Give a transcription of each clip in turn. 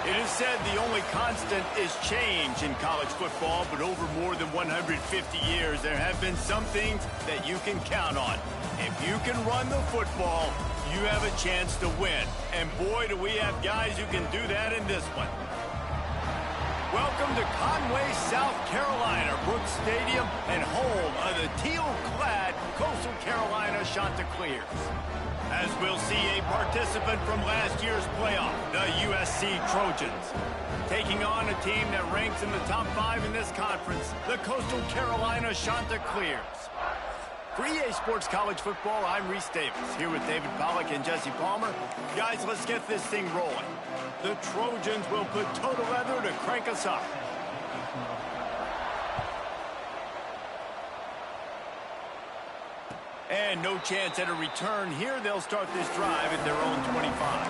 It is said the only constant is change in college football, but over more than 150 years, there have been some things that you can count on. If you can run the football, you have a chance to win. And boy, do we have guys who can do that in this one. Welcome to Conway, South Carolina, Brooks Stadium, and home of the teal-clad Coastal Carolina Chanticleers. As we'll see a participant from last year's playoff, the USC Trojans, taking on a team that ranks in the top 5 in this conference, the Coastal Carolina Chanticleers. For EA Sports College Football, I'm Reese Davis, here with David Pollack and Jesse Palmer. Guys, let's get this thing rolling. The Trojans will put total leather to crank us up. And no chance at a return here. They'll start this drive at their own 25.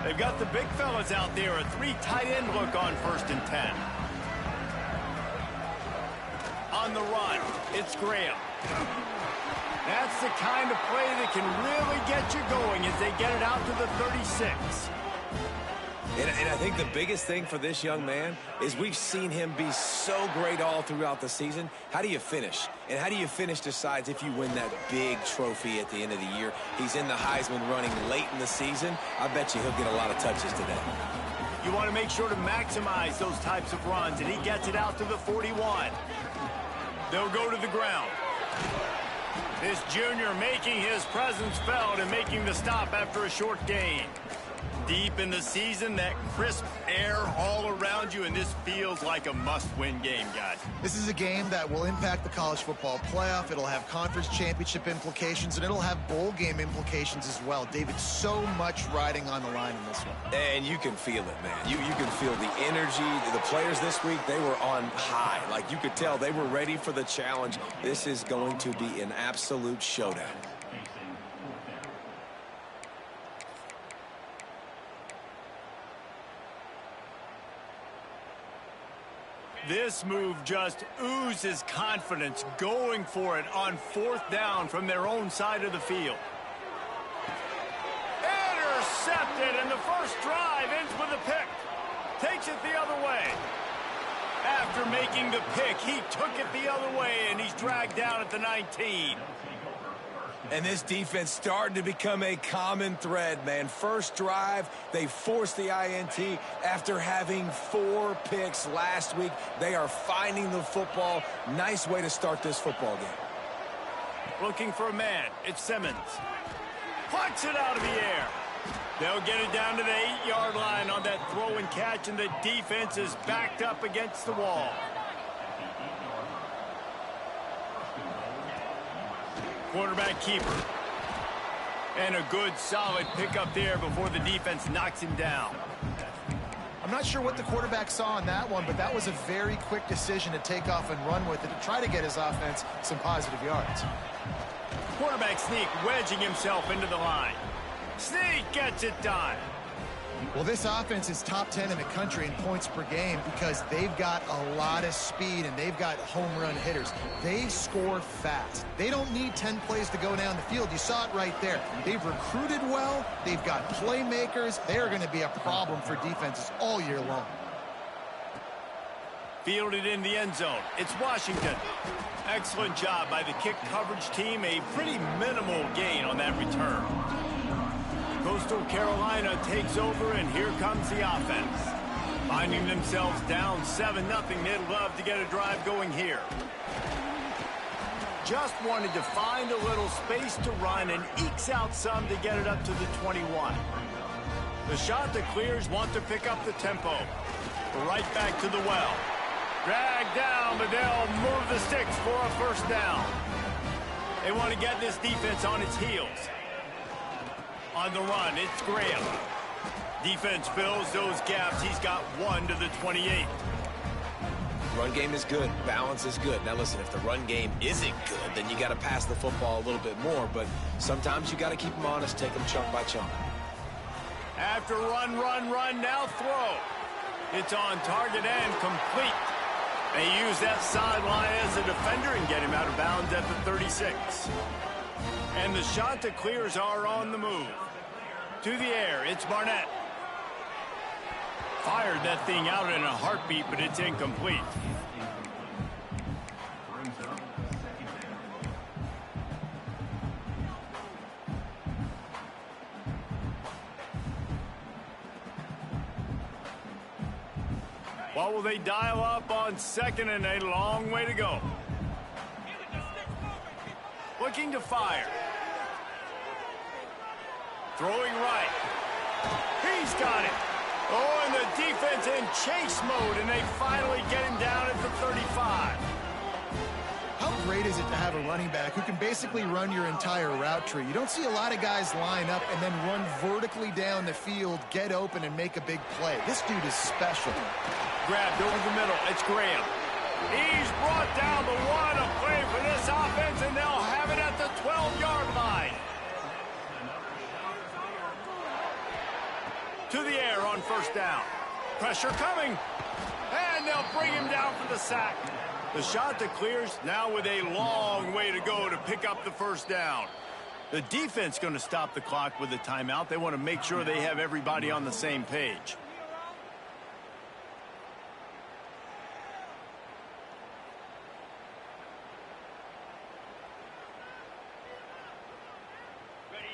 They've got the big fellas out there. A 3 tight end look on 1st and 10. On the run, it's Graham. That's the kind of play that can really get you going as they get it out to the 36. And I think the biggest thing for this young man is we've seen him be so great all throughout the season. How do you finish? And how do you finish decides if you win that big trophy at the end of the year. He's in the Heisman running late in the season. I bet you he'll get a lot of touches today. You want to make sure to maximize those types of runs, and he gets it out to the 41. They'll go to the ground. This junior making his presence felt and making the stop after a short gain. Deep in the season, that crisp air all around you, and this feels like a must-win game, guys. This is a game that will impact the college football playoff. It'll have conference championship implications, and it'll have bowl game implications as well. David, so much riding on the line in this one. And you can feel it, man. You can feel the energy. The players this week, they were on high. Like, you could tell they were ready for the challenge. This is going to be an absolute showdown. This move just oozes confidence, going for it on 4th down from their own side of the field. Intercepted, and the first drive ends with a pick. Takes it the other way. After making the pick, he took it the other way, and he's dragged down at the 19. And this defense starting to become a common thread, man. First drive, they forced the INT after having 4 picks last week. They are finding the football. Nice way to start this football game. Looking for a man. It's Simmons. Plucks it out of the air. They'll get it down to the 8-yard line on that throw and catch, and the defense is backed up against the wall. Quarterback keeper. And a good, solid pickup there before the defense knocks him down. I'm not sure what the quarterback saw on that one, but that was a very quick decision to take off and run with it to try to get his offense some positive yards. Quarterback sneak, wedging himself into the line. Sneak gets it done. Well, this offense is top 10 in the country in points per game because they've got a lot of speed and they've got home run hitters. They score fast. They don't need 10 plays to go down the field. You saw it right there. They've recruited well. They've got playmakers. They are going to be a problem for defenses all year long. Fielded in the end zone. It's Washington. Excellent job by the kick coverage team. A pretty minimal gain on that return. Coastal Carolina takes over, and here comes the offense. Finding themselves down 7-0, they'd love to get a drive going here. Just wanted to find a little space to run and ekes out some to get it up to the 21. The Chanticleers want to pick up the tempo. Right back to the well. Dragged down, but they'll move the sticks for a 1st down. They want to get this defense on its heels. On the run, it's Graham. Defense fills those gaps. He's got 1 to the 28. Run game is good. Balance is good. Now listen, if the run game isn't good, then you got to pass the football a little bit more. But sometimes you got to keep them honest, take them chunk by chunk. After run, now throw. It's on target and complete. They use that sideline as a defender and get him out of bounds at the 36. And the Chanticleers are on the move. To the air, it's Barnett. Fired that thing out in a heartbeat, but it's incomplete. What will they dial up on second and a long way to go? Looking to fire. Throwing right. He's got it. Oh, and the defense in chase mode, and they finally get him down at the 35. How great is it to have a running back who can basically run your entire route tree? You don't see a lot of guys line up and then run vertically down the field, get open, and make a big play. This dude is special. Grabbed over the middle. It's Graham. He's brought down the one. A play for this offense, and they'll have it at the 12-yard line. To the air on first down. Pressure coming. And they'll bring him down for the sack. The Chanticleers now with a long way to go to pick up the first down. The defense going to stop the clock with a timeout. They want to make sure they have everybody on the same page.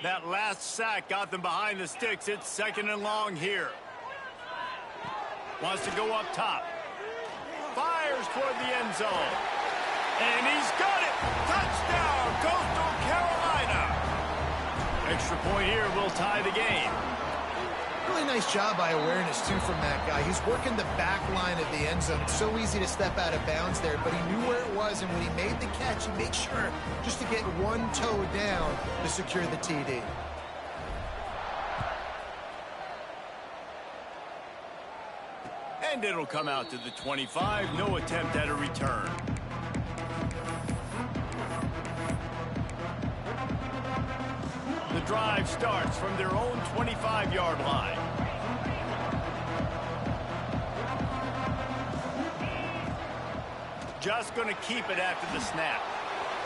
That last sack got them behind the sticks. It's second and long here. Wants to go up top. Fires toward the end zone. And he's got it. Touchdown, Coastal Carolina. Extra point here will tie the game. Really nice job by awareness, too, from that guy. He's working the back line of the end zone. It's so easy to step out of bounds there, but he knew where it was, and when he made the catch, he made sure just to get one toe down to secure the TD. And it'll come out to the 25. No attempt at a return. The drive starts from their own 25-yard line. Just going to keep it after the snap.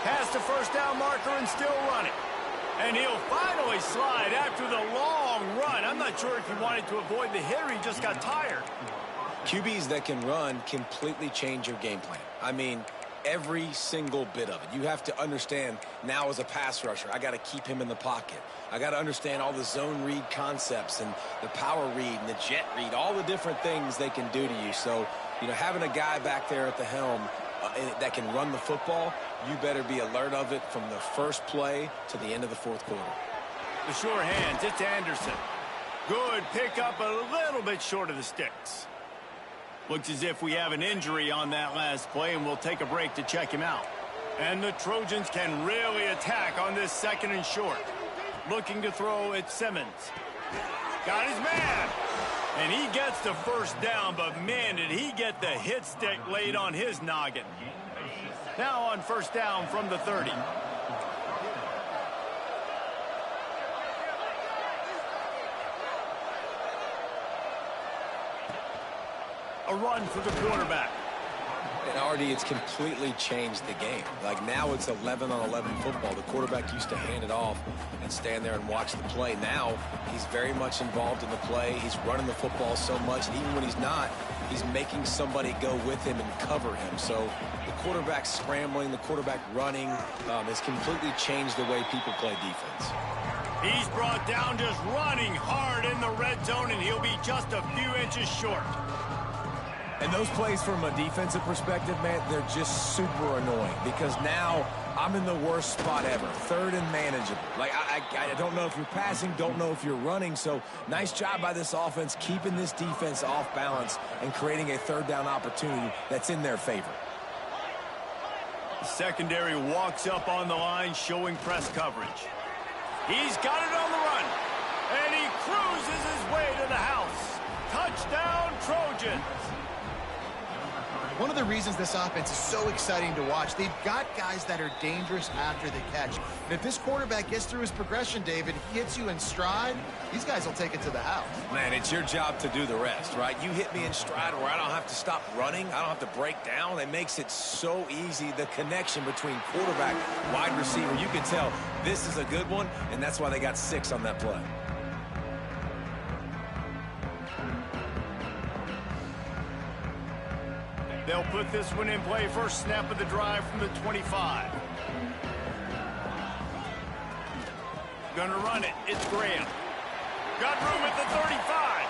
Past the first down marker and still running. And he'll finally slide after the long run. I'm not sure if he wanted to avoid the hit or he just got tired. QBs that can run completely change your game plan. I mean, every single bit of it. You have to understand now as a pass rusher, I got to keep him in the pocket. I got to understand all the zone read concepts and the power read and the jet read, all the different things they can do to you. So, you know, having a guy back there at the helm that can run the football, you better be alert of it from the first play to the end of the fourth quarter. The sure hands, it's Anderson. Good pickup, a little bit short of the sticks. Looks as if we have an injury on that last play, and we'll take a break to check him out. And the Trojans can really attack on this second and short. Looking to throw at Simmons. Got his man. And he gets the first down, but man, did he get the hit stick laid on his noggin. Now on first down from the 30. A run for the quarterback. And RD, it's completely changed the game. Like now it's 11-on-11 football. The quarterback used to hand it off and stand there and watch the play. Now he's very much involved in the play. He's running the football so much, and even when he's not, he's making somebody go with him and cover him. So the quarterback scrambling, the quarterback running has completely changed the way people play defense. He's brought down just running hard in the red zone, and he'll be just a few inches short. And those plays from a defensive perspective, man, they're just super annoying because now I'm in the worst spot ever, third and manageable. Like, I don't know if you're passing, don't know if you're running. So nice job by this offense keeping this defense off balance and creating a third down opportunity that's in their favor. The secondary walks up on the line showing press coverage. He's got it on the run, and he cruises his way to the house. Touchdown, Trojans. One of the reasons this offense is so exciting to watch, they've got guys that are dangerous after the catch. And if this quarterback gets through his progression, David, he hits you in stride, these guys will take it to the house. Man, it's your job to do the rest, right? You hit me in stride where I don't have to stop running. I don't have to break down. It makes it so easy, the connection between quarterback, wide receiver. You can tell this is a good one, and that's why they got 6 on that play. They'll put this one in play. First snap of the drive from the 25. Gonna run it. It's Graham. Got room at the 35.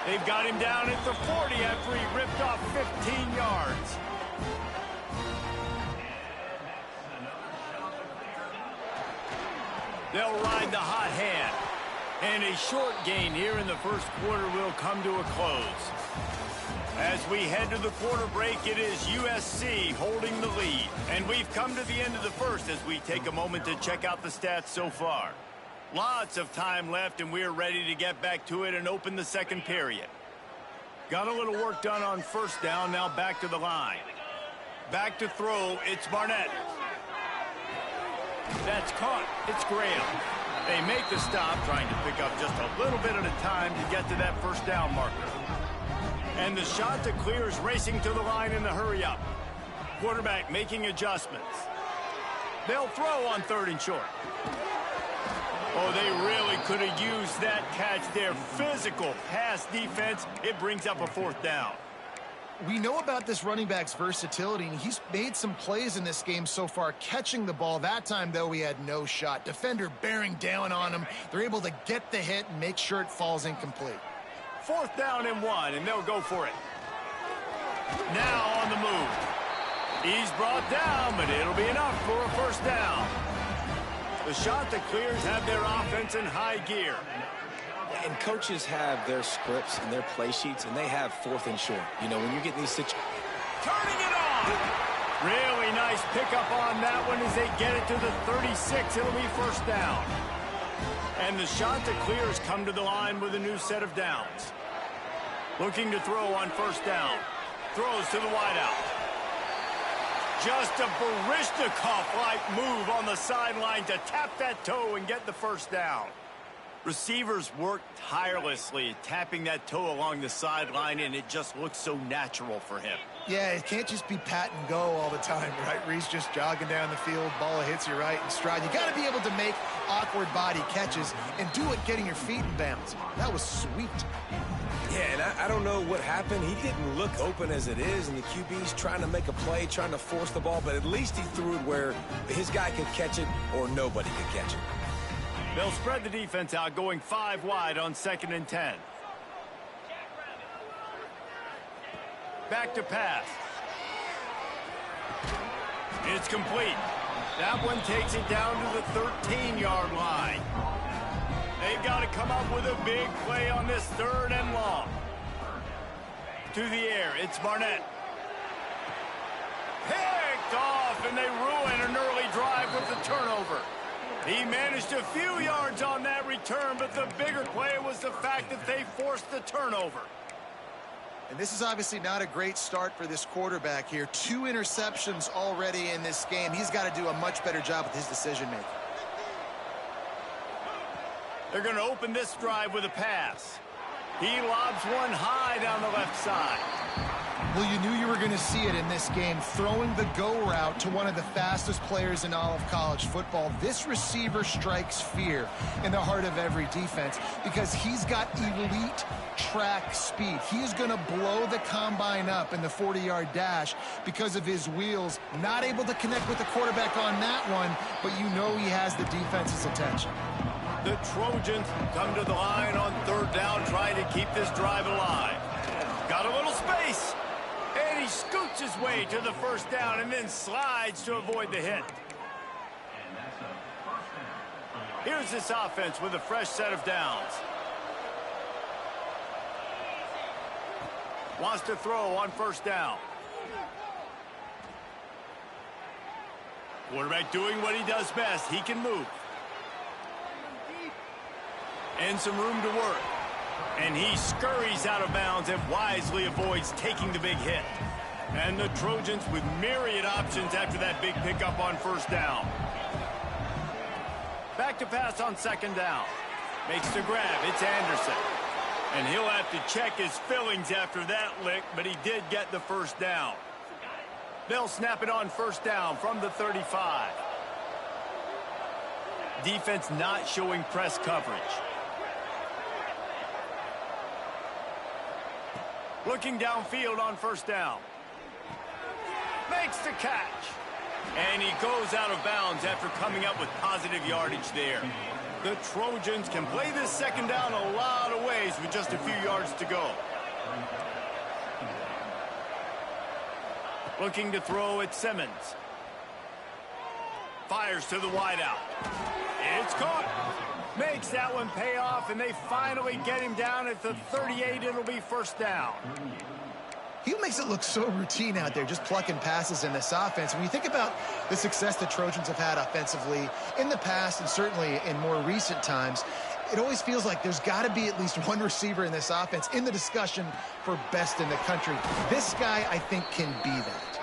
They've got him down at the 40 after he ripped off 15 yards. They'll ride the hot hand. And a short gain here in the first quarter will come to a close. As we head to the quarter break, it is USC holding the lead. And we've come to the end of the first as we take a moment to check out the stats so far. Lots of time left, and we're ready to get back to it and open the second period. Got a little work done on first down, now back to the line. Back to throw, it's Barnett. That's caught, it's Graham. They make the stop, trying to pick up just a little bit at a time to get to that first down marker. And the shot to clear is racing to the line in the hurry-up. Quarterback making adjustments. They'll throw on 3rd and short. Oh, they really could have used that catch there. Physical pass defense. It brings up a 4th down. We know about this running back's versatility, and he's made some plays in this game so far, catching the ball. That time, though, he had no shot. Defender bearing down on him. They're able to get the hit and make sure it falls incomplete. 4th down and 1, and they'll go for it. Now on the move. He's brought down, but it'll be enough for a first down. The shot that clears have their offense in high gear. And coaches have their scripts and their play sheets, and they have 4th and short. You know, when you're getting these situations. Turning it on! Really nice pickup on that one as they get it to the 36. It'll be first down. And the shot that clears come to the line with a new set of downs. Looking to throw on first down. Throws to the wideout. Just a Baryshnikov-like move on the sideline to tap that toe and get the first down. Receivers work tirelessly, tapping that toe along the sideline, and it just looks so natural for him. Yeah, it can't just be pat and go all the time, right? Reese just jogging down the field, ball hits you right in stride. You got to be able to make awkward body catches and do it getting your feet in bounds. That was sweet. Yeah, and I don't know what happened. He didn't look open as it is, and the QB's trying to make a play, trying to force the ball, but at least he threw it where his guy could catch it or nobody could catch it. They'll spread the defense out, going 5 wide on 2nd and 10. Back to pass. It's complete. That one takes it down to the 13-yard line. They've got to come up with a big play on this 3rd and long. To the air, it's Barnett. Picked off, and they ruin an early drive with the turnover. He managed a few yards on that return, but the bigger play was the fact that they forced the turnover. And this is obviously not a great start for this quarterback here. 2 interceptions already in this game. He's got to do a much better job with his decision-making. They're going to open this drive with a pass. He lobs one high down the left side. Well, you knew you were going to see it in this game, throwing the go route to one of the fastest players in all of college football. This receiver strikes fear in the heart of every defense because he's got elite track speed. He is going to blow the combine up in the 40-yard dash because of his wheels. Not able to connect with the quarterback on that one, but you know he has the defense's attention. The Trojans come to the line on 3rd down, trying to keep this drive alive. Got a little space. And he scoots his way to the first down and then slides to avoid the hit. Here's this offense with a fresh set of downs. Wants to throw on first down. Quarterback doing what he does best. He can move. And some room to work. And he scurries out of bounds and wisely avoids taking the big hit. And the Trojans with myriad options after that big pickup on first down. Back to pass on second down. Makes the grab. It's Anderson. And he'll have to check his fillings after that lick, but he did get the first down. They'll snap it on first down from the 35. Defense not showing press coverage. Looking downfield on first down. Makes the catch. And he goes out of bounds after coming up with positive yardage there. The Trojans can play this second down a lot of ways with just a few yards to go. Looking to throw at Simmons. Fires to the wideout. It's caught. Makes that one pay off, and they finally get him down at the 38. It'll be first down. He makes it look so routine out there, just plucking passes in this offense. When you think about the success the Trojans have had offensively in the past and certainly in more recent times, it always feels like there's got to be at least one receiver in this offense in the discussion for best in the country. This guy, I think, can be that.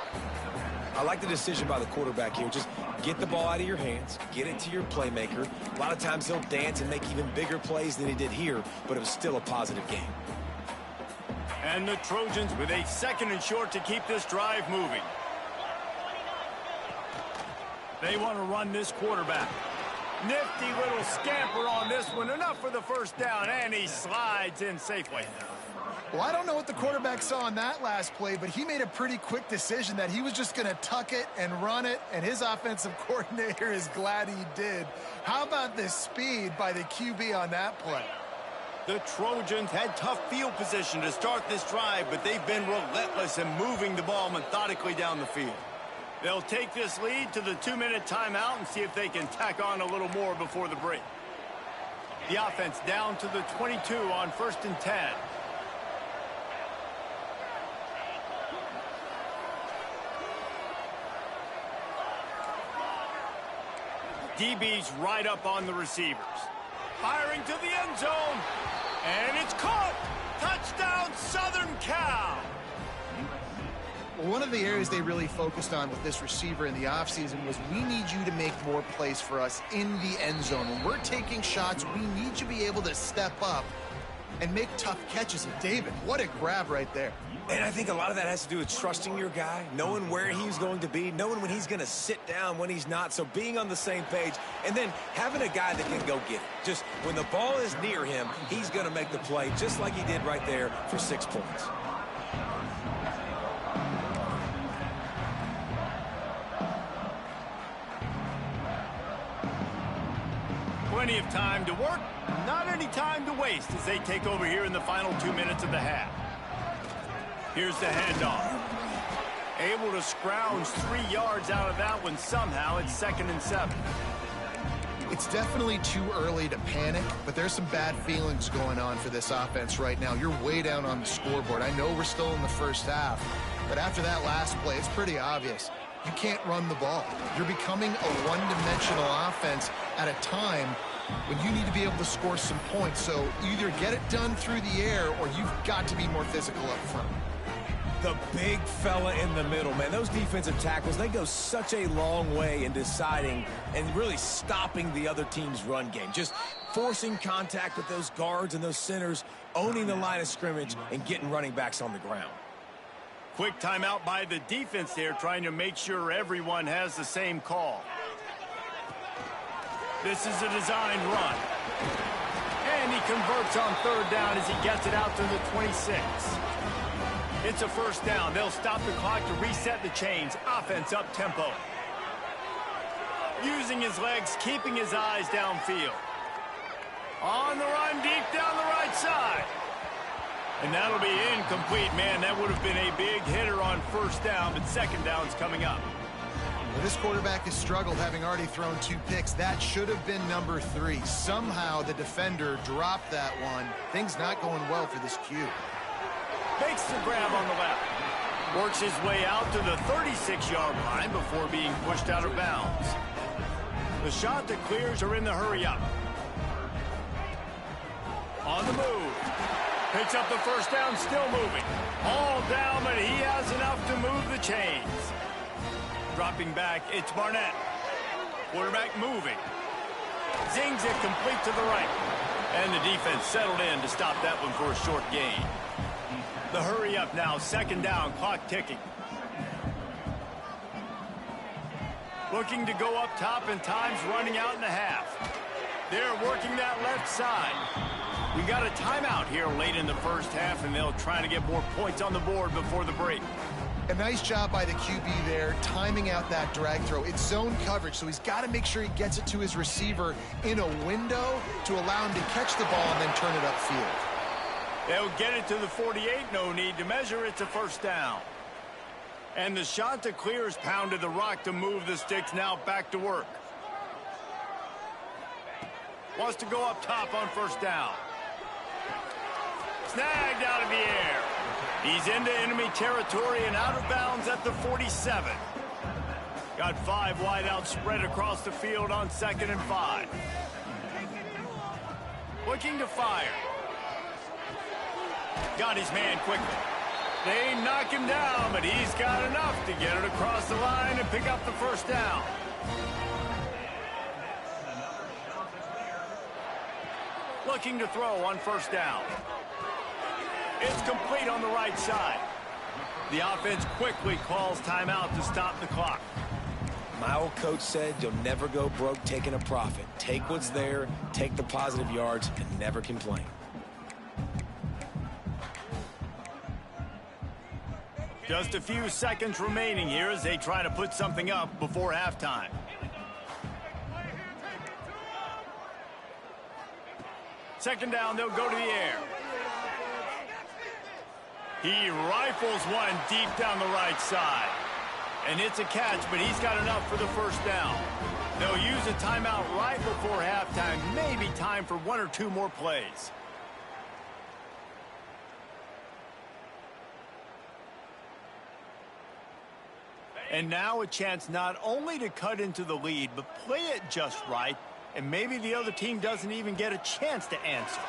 I like the decision by the quarterback here. Just get the ball out of your hands, get it to your playmaker. A lot of times he'll dance and make even bigger plays than he did here, but it was still a positive game. And the Trojans with a second and short to keep this drive moving. They want to run this quarterback. Nifty little scamper on this one. Enough for the first down, and he slides in safely. Well, I don't know what the quarterback saw on that last play, but he made a pretty quick decision that he was just going to tuck it and run it, and his offensive coordinator is glad he did. How about the speed by the QB on that play? The Trojans had tough field position to start this drive, but they've been relentless in moving the ball methodically down the field. They'll take this lead to the 2-minute timeout and see if they can tack on a little more before the break. The offense down to the 22 on 1st and 10. DB's right up on the receivers. Firing to the end zone. And it's caught. Touchdown, Southern Cal. Well, one of the areas they really focused on with this receiver in the offseason was we need you to make more plays for us in the end zone. When we're taking shots, we need you to be able to step up and make tough catches. And David, what a grab right there. And I think a lot of that has to do with trusting your guy, knowing where he's going to be, knowing when he's going to sit down, when he's not. So being on the same page, and then having a guy that can go get it. Just when the ball is near him, he's going to make the play, just like he did right there for 6 points. Plenty of time to work, not any time to waste as they take over here in the final 2 minutes of the half. Here's the handoff. Able to scrounge 3 yards out of that one somehow. It's 2nd and 7. It's definitely too early to panic, but there's some bad feelings going on for this offense right now. You're way down on the scoreboard. I know we're still in the first half, but after that last play, it's pretty obvious. You can't run the ball. You're becoming a one-dimensional offense at a time when you need to be able to score some points. So either get it done through the air or you've got to be more physical up front. The big fella in the middle, man. Those defensive tackles, they go such a long way in deciding and really stopping the other team's run game. Just forcing contact with those guards and those centers, owning the line of scrimmage, and getting running backs on the ground. Quick timeout by the defense there, trying to make sure everyone has the same call. This is a design run. And he converts on 3rd down as he gets it out to the 26. It's a first down. They'll stop the clock to reset the chains. Offense up tempo. Using his legs, keeping his eyes downfield. On the run, deep down the right side. And that'll be incomplete. Man, that would have been a big hitter on first down, but 2nd down's coming up. Well, this quarterback has struggled, having already thrown 2 picks. That should have been number 3. Somehow the defender dropped that one. Things not going well for this Q. Makes the grab on the left. Works his way out to the 36-yard line before being pushed out of bounds. The shot that clears are in the hurry up. On the move. Picks up the first down, still moving. All down, but he has enough to move the chains. Dropping back, it's Barnett. Quarterback moving. Zings it complete to the right. And the defense settled in to stop that one for a short gain. The hurry up now, second down, clock ticking. Looking to go up top, and time's running out in the half. They're working that left side. We got a timeout here late in the first half, and they'll try to get more points on the board before the break. A nice job by the QB there, timing out that drag throw. It's zone coverage, so he's got to make sure he gets it to his receiver in a window to allow him to catch the ball and then turn it upfield. They'll get it to the 48, no need to measure, it's a first down. And the shot to clears pounded the rock to move the sticks, now back to work. Wants to go up top on first down. Snagged out of the air. He's into enemy territory and out of bounds at the 47. Got 5 wide out spread across the field on 2nd and 5. Looking to fire. Got his man quickly. They knock him down, but he's got enough to get it across the line and pick up the first down. Looking to throw on first down. It's complete on the right side. The offense quickly calls timeout to stop the clock. My old coach said you'll never go broke taking a profit. Take what's there, take the positive yards, and never complain. Just a few seconds remaining here as they try to put something up before halftime. Second down, they'll go to the air. He rifles one deep down the right side. And it's a catch, but he's got enough for the first down. They'll use a timeout right before halftime. Maybe time for 1 or 2 more plays. And now a chance not only to cut into the lead, but play it just right, and maybe the other team doesn't even get a chance to answer.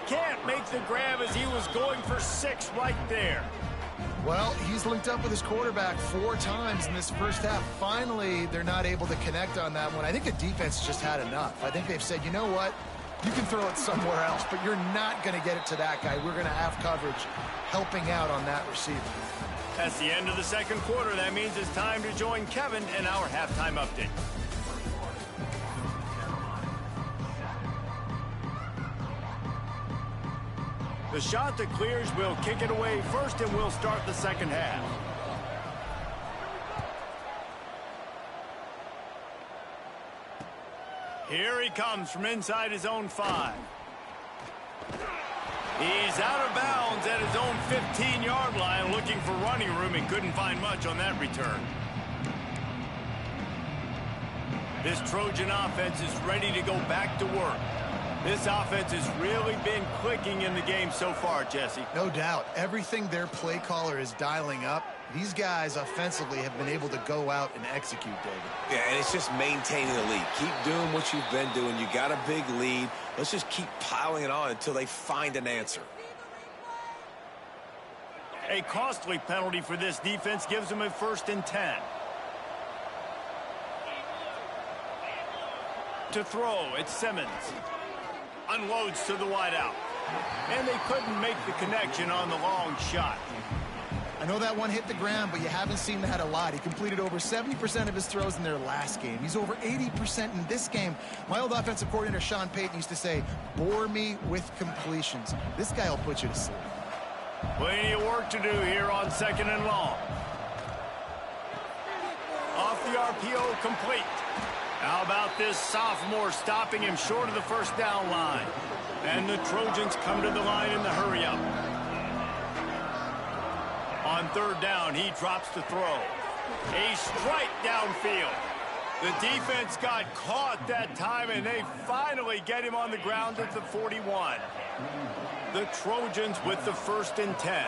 Can't make the grab as he was going for 6 right there. Well, he's linked up with his quarterback 4 times in this first half. Finally, they're not able to connect on that one. I think the defense just had enough. I think they've said, you know what? You can throw it somewhere else, but you're not going to get it to that guy. We're going to have coverage helping out on that receiver. That's the end of the second quarter. That means it's time to join Kevin in our halftime update. The shot that clears will kick it away first, and we'll start the second half. Here he comes from inside his own 5. He's out of bounds at his own 15-yard line, looking for running room, and couldn't find much on that return. This Trojan offense is ready to go back to work. This offense has really been clicking in the game so far, Jesse. No doubt. Everything their play caller is dialing up, these guys offensively have been able to go out and execute, David. Yeah, and it's just maintaining the lead. Keep doing what you've been doing. You got a big lead. Let's just keep piling it on until they find an answer. A costly penalty for this defense gives them a 1st and 10. To throw, it's Simmons. Unloads to the wideout. And they couldn't make the connection on the long shot. I know that one hit the ground, but you haven't seen that a lot. He completed over 70% of his throws in their last game. He's over 80% in this game. My old offensive coordinator, Sean Payton, used to say, bore me with completions. This guy will put you to sleep. Plenty of work to do here on 2nd and long. Off the RPO, complete. How about this sophomore stopping him short of the first down line? And the Trojans come to the line in the hurry up. On 3rd down, he drops to throw. A strike downfield. The defense got caught that time, and they finally get him on the ground at the 41. The Trojans with the 1st and 10.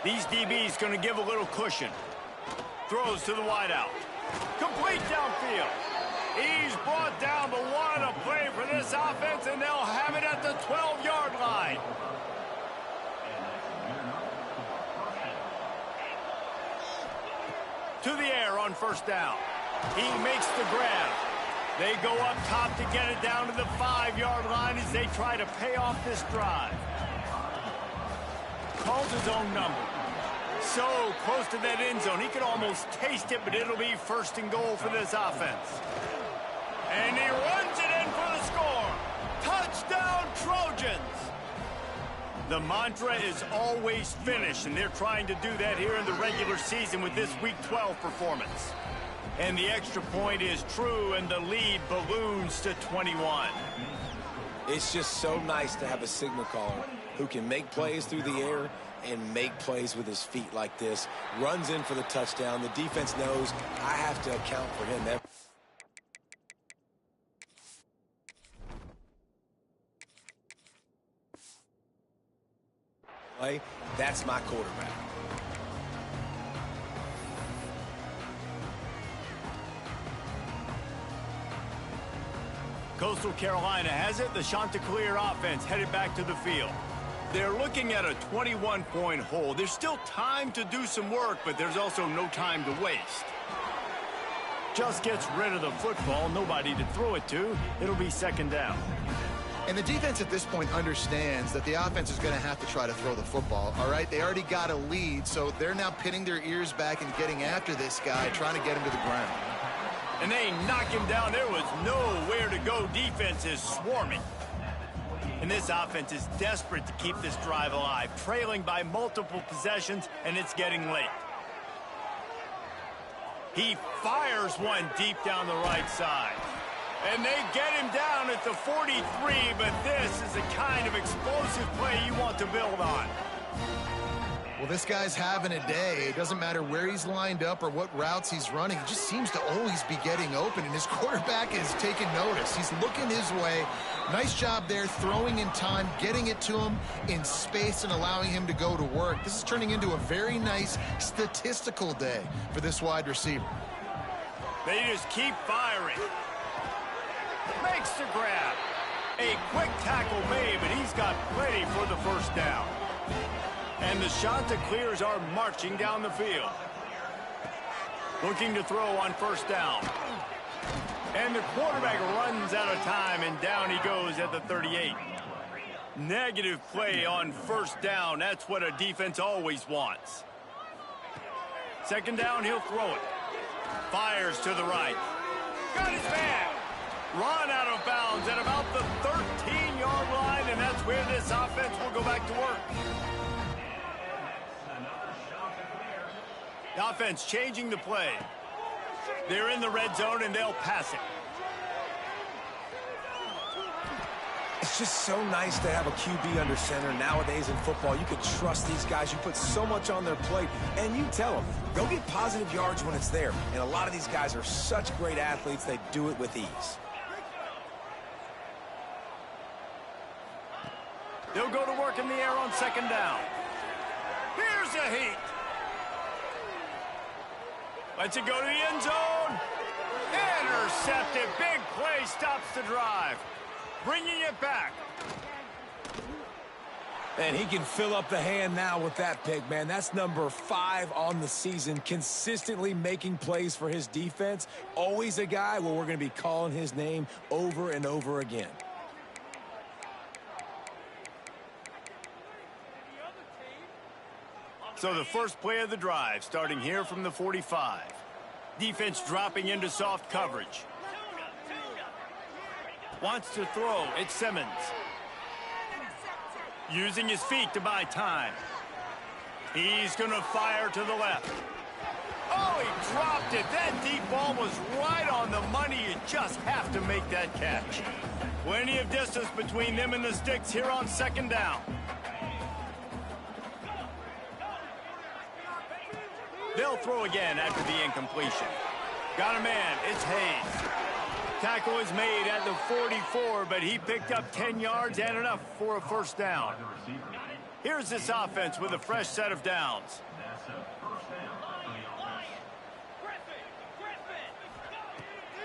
These DBs going to give a little cushion. Throws to the wideout. Complete downfield. He's brought down, but what a play for this this offense, and they'll have it at the 12-yard line. To the air on first down. He makes the grab. They go up top to get it down to the 5-yard line as they try to pay off this drive. Calls his own number. So close to that end zone. He could almost taste it, but it'll be first and goal for this offense. And he runs it in for the score. Touchdown, Trojans! The mantra is always finish, and they're trying to do that here in the regular season with this Week 12 performance. And the extra point is true, and the lead balloons to 21. It's just so nice to have a signal caller who can make plays through the air and make plays with his feet like this. Runs in for the touchdown. The defense knows I have to account for him. That's my quarterback. Coastal Carolina has it. The Chanticleer offense headed back to the field. They're looking at a 21-point hole. There's still time to do some work, but there's also no time to waste. Just gets rid of the football. Nobody to throw it to. It'll be second down. And the defense at this point understands that the offense is going to have to try to throw the football, all right? They already got a lead, so they're now pinning their ears back and getting after this guy, trying to get him to the ground. And they knock him down. There was nowhere to go. Defense is swarming. And this offense is desperate to keep this drive alive, trailing by multiple possessions, and it's getting late. He fires one deep down the right side. And they get him down at the 43, but this is the kind of explosive play you want to build on. Well, this guy's having a day. It doesn't matter where he's lined up or what routes he's running. He just seems to always be getting open, and his quarterback is taking notice. He's looking his way. Nice job there, throwing in time, getting it to him in space and allowing him to go to work. This is turning into a very nice statistical day for this wide receiver. They just keep firing. Makes the grab. A quick tackle made, but he's got plenty for the first down. And the Chanticleers are marching down the field. Looking to throw on first down. And the quarterback runs out of time, and down he goes at the 38. Negative play on first down. That's what a defense always wants. Second down, he'll throw it. Fires to the right. Got his man. Run out of bounds at about the 13-yard line, and that's where this offense will go back to work. The offense changing the play. They're in the red zone, and they'll pass it. It's just so nice to have a QB under center nowadays in football. You can trust these guys. You put so much on their plate, and you tell them, go get positive yards when it's there. And a lot of these guys are such great athletes, they do it with ease. They'll go to work in the air on second down. Here's a heat. Lets it go to the end zone. Intercepted. Big play stops the drive. Bringing it back. And he can fill up the hand now with that pick, man. That's number 5 on the season, consistently making plays for his defense. Always a guy where we're going to be calling his name over and over again. So the first play of the drive, starting here from the 45. Defense dropping into soft coverage. Wants to throw. It's Simmons. Using his feet to buy time. He's going to fire to the left. Oh, he dropped it. That deep ball was right on the money. You just have to make that catch. Plenty of distance between them and the sticks here on second down. They'll throw again after the incompletion. Got a man. It's Hayes. Tackle is made at the 44, but he picked up 10 yards and enough for a first down. Here's this offense with a fresh set of downs.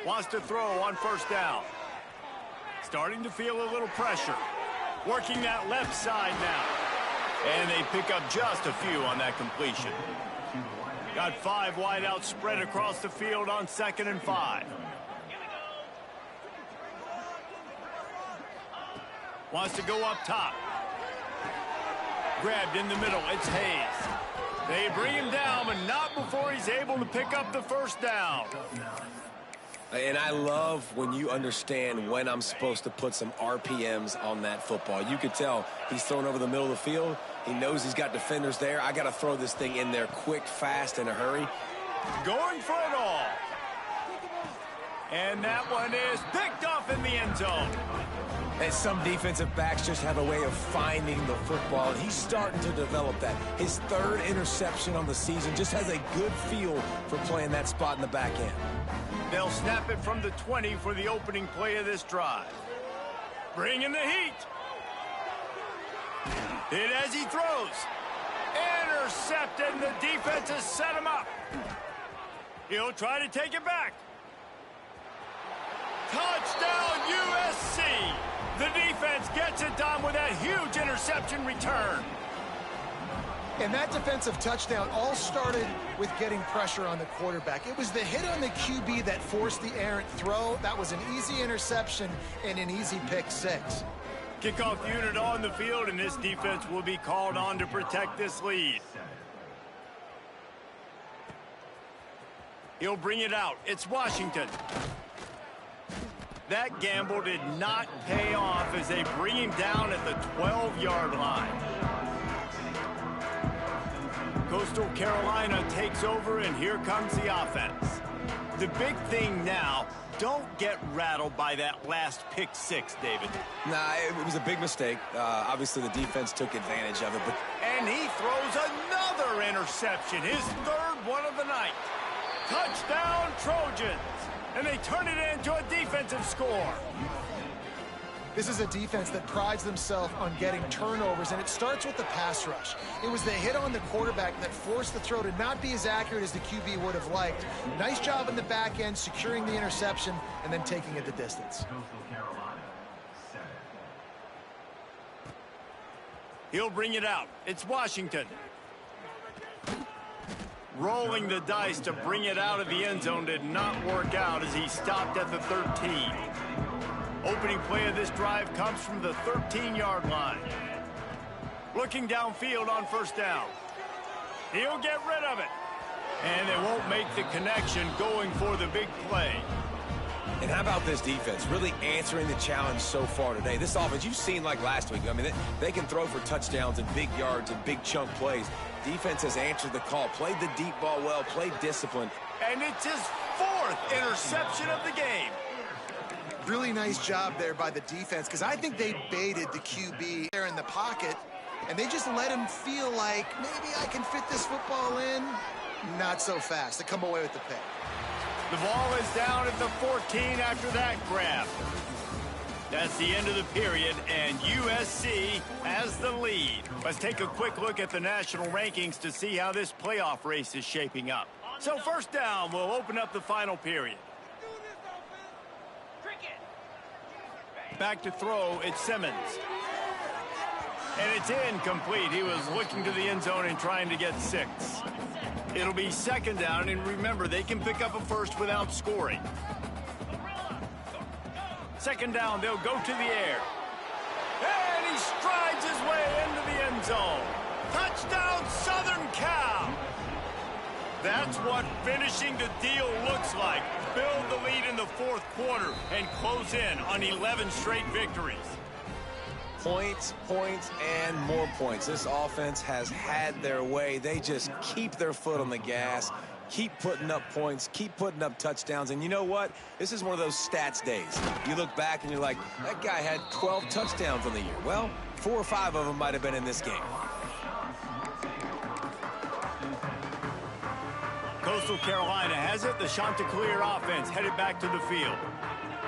Wants to throw on first down. Starting to feel a little pressure. Working that left side now. And they pick up just a few on that completion. Got 5 wide out spread across the field on 2nd and 5. Wants to go up top. Grabbed in the middle. It's Hayes. They bring him down, but not before he's able to pick up the first down. And I love when you understand when I'm supposed to put some RPMs on that football. You could tell he's thrown over the middle of the field. He knows he's got defenders there. I got to throw this thing in there quick, fast, in a hurry. Going for it all. And that one is picked off in the end zone. And some defensive backs just have a way of finding the football, and he's starting to develop that. His 3rd interception on the season, just has a good feel for playing that spot in the back end. They'll snap it from the 20 for the opening play of this drive. Bringing the heat. Hit as he throws. Intercepted, and the defense has set him up. He'll try to take it back. Touchdown, USC. The defense gets it done with that huge interception return. And that defensive touchdown all started with getting pressure on the quarterback. It was the hit on the QB that forced the errant throw. That was an easy interception and an easy pick 6. Kickoff unit on the field, and this defense will be called on to protect this lead. He'll bring it out. It's Washington. That gamble did not pay off as they bring him down at the 12-yard line. Coastal Carolina takes over, and here comes the offense. The big thing now, don't get rattled by that last pick 6, David. Nah, it was a big mistake. Obviously, the defense took advantage of it. And he throws another interception, his 3rd one of the night. Touchdown, Trojans. And they turn it into a defensive score. This is a defense that prides themselves on getting turnovers, and it starts with the pass rush. It was the hit on the quarterback that forced the throw to not be as accurate as the QB would have liked. Nice job in the back end, securing the interception, and then taking it the distance. He'll bring it out. It's Washington. Rolling the dice to bring it out of the end zone did not work out as he stopped at the 13. Opening play of this drive comes from the 13-yard line. Looking downfield on first down. He'll get rid of it. And they won't make the connection going for the big play. And how about this defense really answering the challenge so far today? This offense, you've seen like last week. I mean, they can throw for touchdowns and big yards and big chunk plays. Defense has answered the call, played the deep ball well, played discipline. And it's his 4th interception of the game. Really nice job there by the defense, because I think they baited the QB there in the pocket, and they just let him feel like, maybe I can fit this football in. Not so fast. They come away with the pick. The ball is down at the 14 after that grab. That's the end of the period, and USC has the lead. Let's take a quick look at the national rankings to see how this playoff race is shaping up. So first down, we'll open up the final period. Back to throw, it's Simmons. And it's incomplete. He was looking to the end zone and trying to get 6. It'll be 2nd down, and remember, they can pick up a first without scoring. 2nd down, they'll go to the air. And he strides his way into the end zone. Touchdown, Southern Cal! That's what finishing the deal looks like. Build the lead in the 4th quarter and close in on 11 straight victories. Points, points, and more points. This offense has had their way. They just keep their foot on the gas, keep putting up points, keep putting up touchdowns. And you know what? This is one of those stats days. You look back and you're like, that guy had 12 touchdowns on the year. Well, 4 or 5 of them might have been in this game. Coastal Carolina has it. The Chanticleer offense headed back to the field.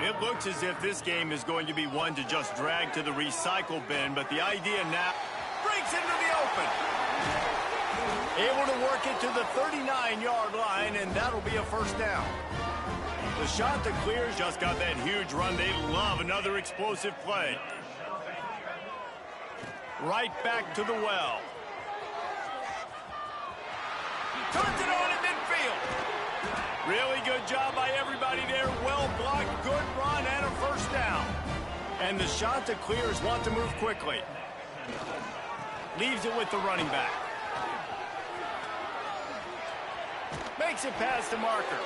It looks as if this game is going to be one to just drag to the recycle bin, but the idea now breaks into the open. Able to work it to the 39-yard line, and that'll be a first down. The shot that clears just got that huge run. They love another explosive play. Right back to the well. Turns it on in midfield. Really good job by everybody there. Well blocked, good run, and a first down. And the shot that clears want to move quickly. Leaves it with the running back. Makes it past the marker.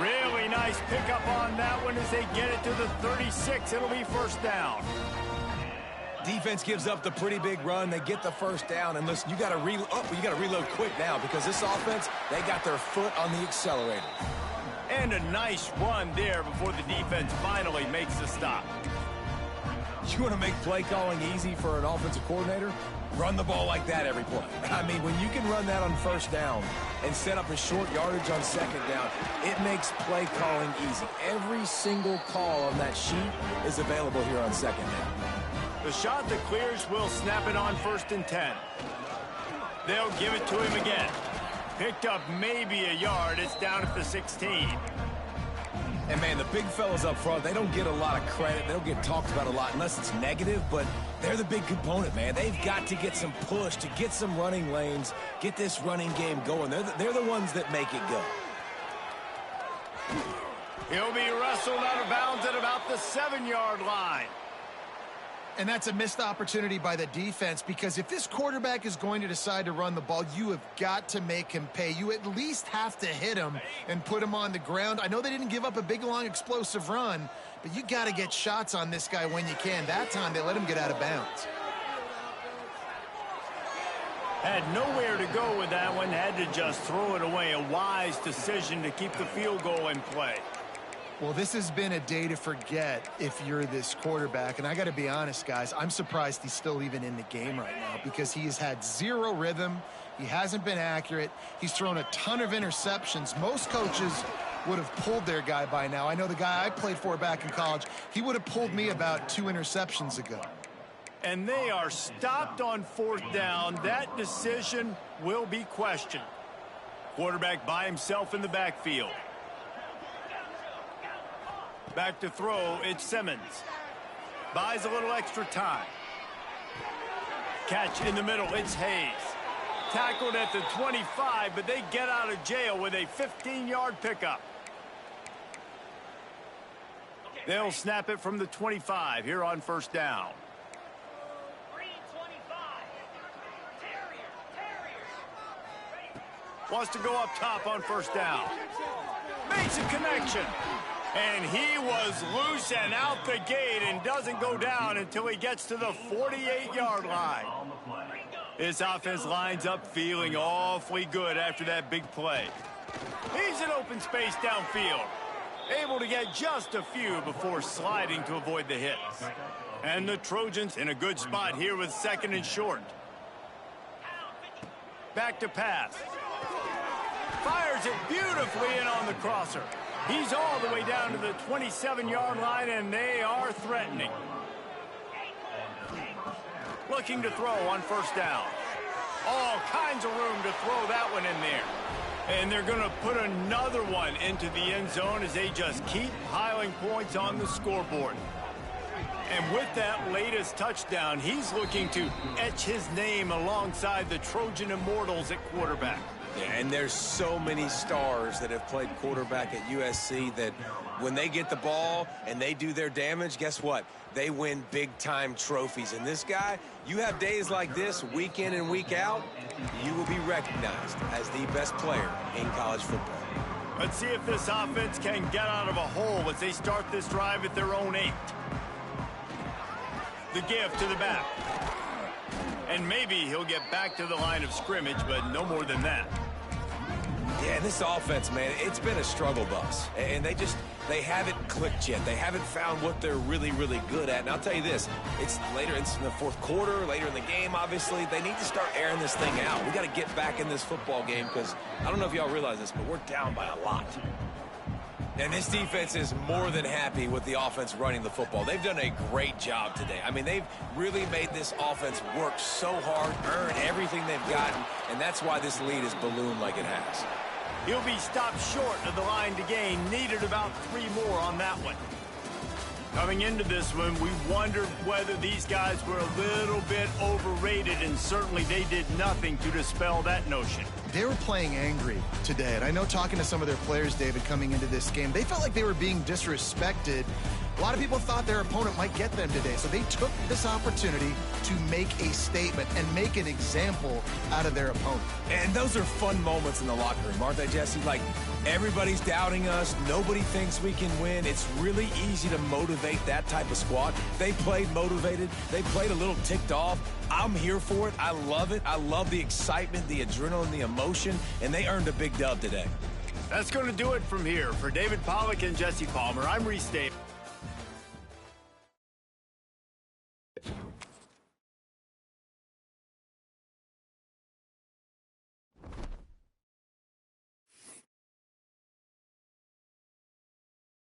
Really nice pickup on that one as they get it to the 36. It'll be first down. Defense gives up the pretty big run. They get the first down. And listen, you got to reload quick now because this offense, they got their foot on the accelerator. And a nice run there before the defense finally makes the stop. You want to make play calling easy for an offensive coordinator? Run the ball like that every play. I mean, when you can run that on first down and set up a short yardage on second down, it makes play calling easy. Every single call on that sheet is available here on second down. The shot that clears will snap it on 1st and 10. They'll give it to him again. Picked up maybe a yard. It's down at the 16. And, man, the big fellas up front, they don't get a lot of credit. They don't get talked about a lot unless it's negative, but they're the big component, man. They've got to get some push, to get some running lanes, get this running game going. They're the ones that make it go. He'll be wrestled out of bounds at about the 7-yard line. And that's a missed opportunity by the defense because if this quarterback is going to decide to run the ball, you have got to make him pay. You at least have to hit him and put him on the ground. I know they didn't give up a big, long, explosive run, but you got to get shots on this guy when you can. That time they let him get out of bounds. Had nowhere to go with that one. Had to just throw it away. A wise decision to keep the field goal in play. Well, this has been a day to forget if you're this quarterback. And I got to be honest, guys, I'm surprised he's still even in the game right now because he has had zero rhythm. He hasn't been accurate. He's thrown a ton of interceptions. Most coaches would have pulled their guy by now. I know the guy I played for back in college, he would have pulled me about 2 interceptions ago. And they are stopped on 4th down. That decision will be questioned. Quarterback by himself in the backfield. Back to throw, it's Simmons. Buys a little extra time. Catch in the middle, it's Hayes. Tackled at the 25, but they get out of jail with a 15-yard pickup. They'll snap it from the 25 here on 1st down. Wants to go up top on 1st down. Makes a connection. And he was loose and out the gate and doesn't go down until he gets to the 48-yard line. This offense lines up feeling awfully good after that big play. He's in open space downfield. Able to get just a few before sliding to avoid the hits. And the Trojans in a good spot here with 2nd and short. Back to pass. Fires it beautifully in on the crosser. He's all the way down to the 27-yard line, and they are threatening. Looking to throw on 1st down. All kinds of room to throw that one in there. And they're going to put another one into the end zone as they just keep piling points on the scoreboard. And with that latest touchdown, he's looking to etch his name alongside the Trojan Immortals at quarterback. Yeah, and there's so many stars that have played quarterback at USC that when they get the ball and they do their damage, guess what? They win big-time trophies. And this guy, you have days like this, week in and week out, you will be recognized as the best player in college football. Let's see if this offense can get out of a hole as they start this drive at their own 8. The give to the back. And maybe he'll get back to the line of scrimmage, but no more than that. Yeah, and this offense, man, it's been a struggle bus. And they haven't clicked yet. They haven't found what they're really, really good at. And I'll tell you this, it's in the 4th quarter, later in the game, obviously. They need to start airing this thing out. We got to get back in this football game because I don't know if y'all realize this, but we're down by a lot. And this defense is more than happy with the offense running the football. They've done a great job today. I mean, they've really made this offense work so hard, earn everything they've gotten, and that's why this lead is ballooned like it has. He'll be stopped short of the line to gain. Needed about 3 more on that one. Coming into this one, we wondered whether these guys were a little bit overrated, and certainly they did nothing to dispel that notion. They were playing angry today, and I know talking to some of their players, David, coming into this game, they felt like they were being disrespected. A lot of people thought their opponent might get them today, so they took this opportunity to make a statement and make an example out of their opponent. And those are fun moments in the locker room, aren't they, Jesse? Like, everybody's doubting us. Nobody thinks we can win. It's really easy to motivate that type of squad. They played motivated. They played a little ticked off. I'm here for it. I love it. I love the excitement, the adrenaline, the emotion, and they earned a big dub today. That's going to do it from here. For David Pollack and Jesse Palmer, I'm Reese Davis.